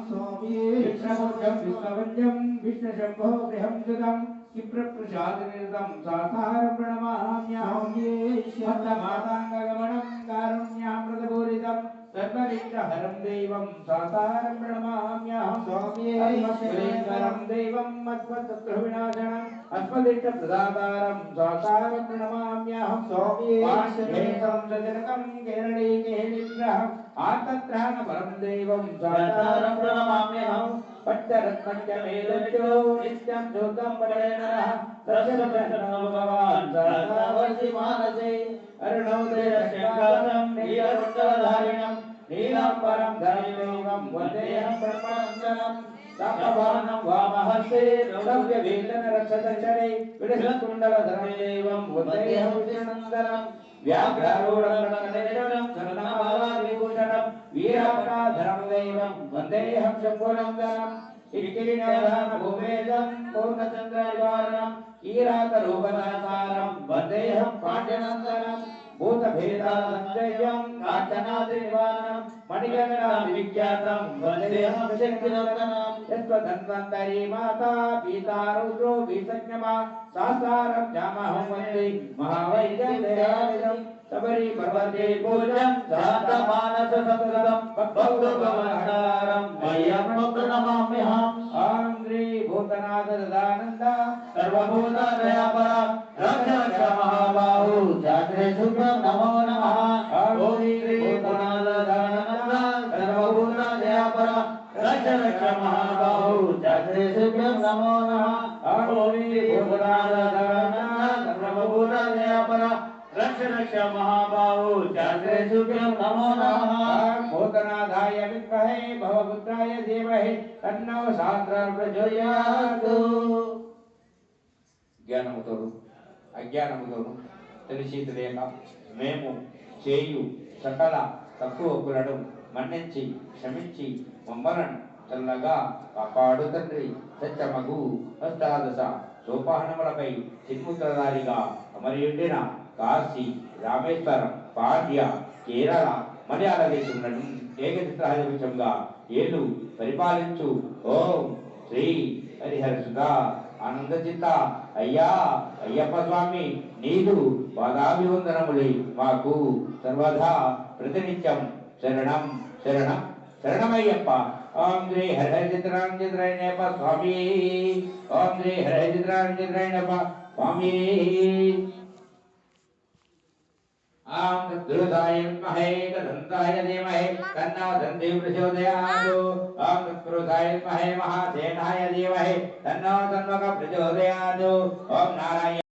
स्वामी विष्णुमूर्जं विष्णुवन्द्यं विष्णुशम्भो गृहं सुतं क्षिप्रप्रसादनिरतं सासारं प्रणमाम्यहं माताङ्गगमनं कारुण्यामृतपूरितं सर्वविघ्नहरं देवं सासारं प्रणमाम्यहं स्वामीश्वरं देवं मत्पशत्रुविनाशनम् अस्मदिष्टप्रदातारं सासारं प्रणमाम्यहं स्वामीश्वरं सजनकं केरळीकेलिग्रहम् आतत्राणपरं देवं सासारं प्रणमाम्यहं पञ्चरत्नञ्चमेदज्जो नित्यं जोतं पठेनः तस्य भगवान् सहस्रावर्ति मानसे अरुणोदयशङ्कासं नीलकुण्डलधारिणं नीलाम्बरं धरदेवं वन्देऽहं ब्रह्मानन्दनं सामभानं वामहस्ते द्रव्यवेदनरक्षतचरे विडसत्कुण्डलधरं देवं वन्देऽहं विष्णुनन्दनं व्याघ्रारूढं शरणमावादिभूषणं वीरापराधरं देवं वन्देऽहं शम्भुनन्दनं इक्किरिणवधानभूमेदं पूर्णचन्द्रनिवारणं कीरातरूपदासारं वन्देऽहं पाण्ड्यनन्दनं भूतभेदासञ्जयं काञ्चनाद्रिनिवारणं मणिकर्णादिविख्यातं वन्देऽहं शक्तिनन्दनं यस्त्वधन्वन्तरी माता पीता रुद्रो विसंज्ञमा सासारं जामहं वन्दे महावैद्यं दयानिधं सबरी पर्वते पूजं शान्तमानस सततं भक्तोपवनहारं मह्यं प्रणमाम्यहम् ॐ श्री भूतनाथ सदानन्द सर्वभूतदयापरा रक्ष महाबाहु जाग्रेषुभ्यं नमो नमः ॐ श्री भूतनाथ सदानन्द सर्वभूतदयापरा रक्ष महाबाहु जाग्रेषुभ्यं नमो नमः ॐ श्री भूतनाथ सदानन्द सर्वभूतदयापरा रक्ष महाबाहु जाग्रेषुभ्यं नमो नमः भूतनाथाय विद्महे भवपुत्राय धीमहि तन्नो शास्त्रं प्रचोदयात् జ్ఞానముతోను అజ్ఞానముతోను తెలిసి తెలియక మేము చేయు సకల తక్కువలను మన్నించి క్షమించి మమ్మలను చల్లగా కాపాడు తండ్రి సత్యమగు అష్టాదశ సోపానములపై చిన్ముద్రధారిగా అమరియుండిన కాశీ రామేశ్వరం పాండ్య కేరళ మలయాళ దేశములను ఏకచిత్రాధిపత్యంగా ఏలు పరిపాలించు ఓం శ్రీ హరిహర సుధా ఆనందచిత్త అయ్యా అయ్యప్ప స్వామి నీదు పాదాభివందనములై మాకు సర్వదా ప్రతినిత్యం శరణం శరణం శరణమయ్యప్ప ఓం శ్రీ హరిహర చిత్రాంజనేయప్ప స్వామి ఓం శ్రీ హరిహర చిత్రాంజనేయప్ప స్వామి आं तत्पुरुषाय विद्महे तदन्ताय धीमहि तन्नो दन्ती प्रचोदयात् आं तत्पुरुषाय विद्महे महासेनाय धीमहि तन्नो तन्वक प्रचोदयात् ओम नारायण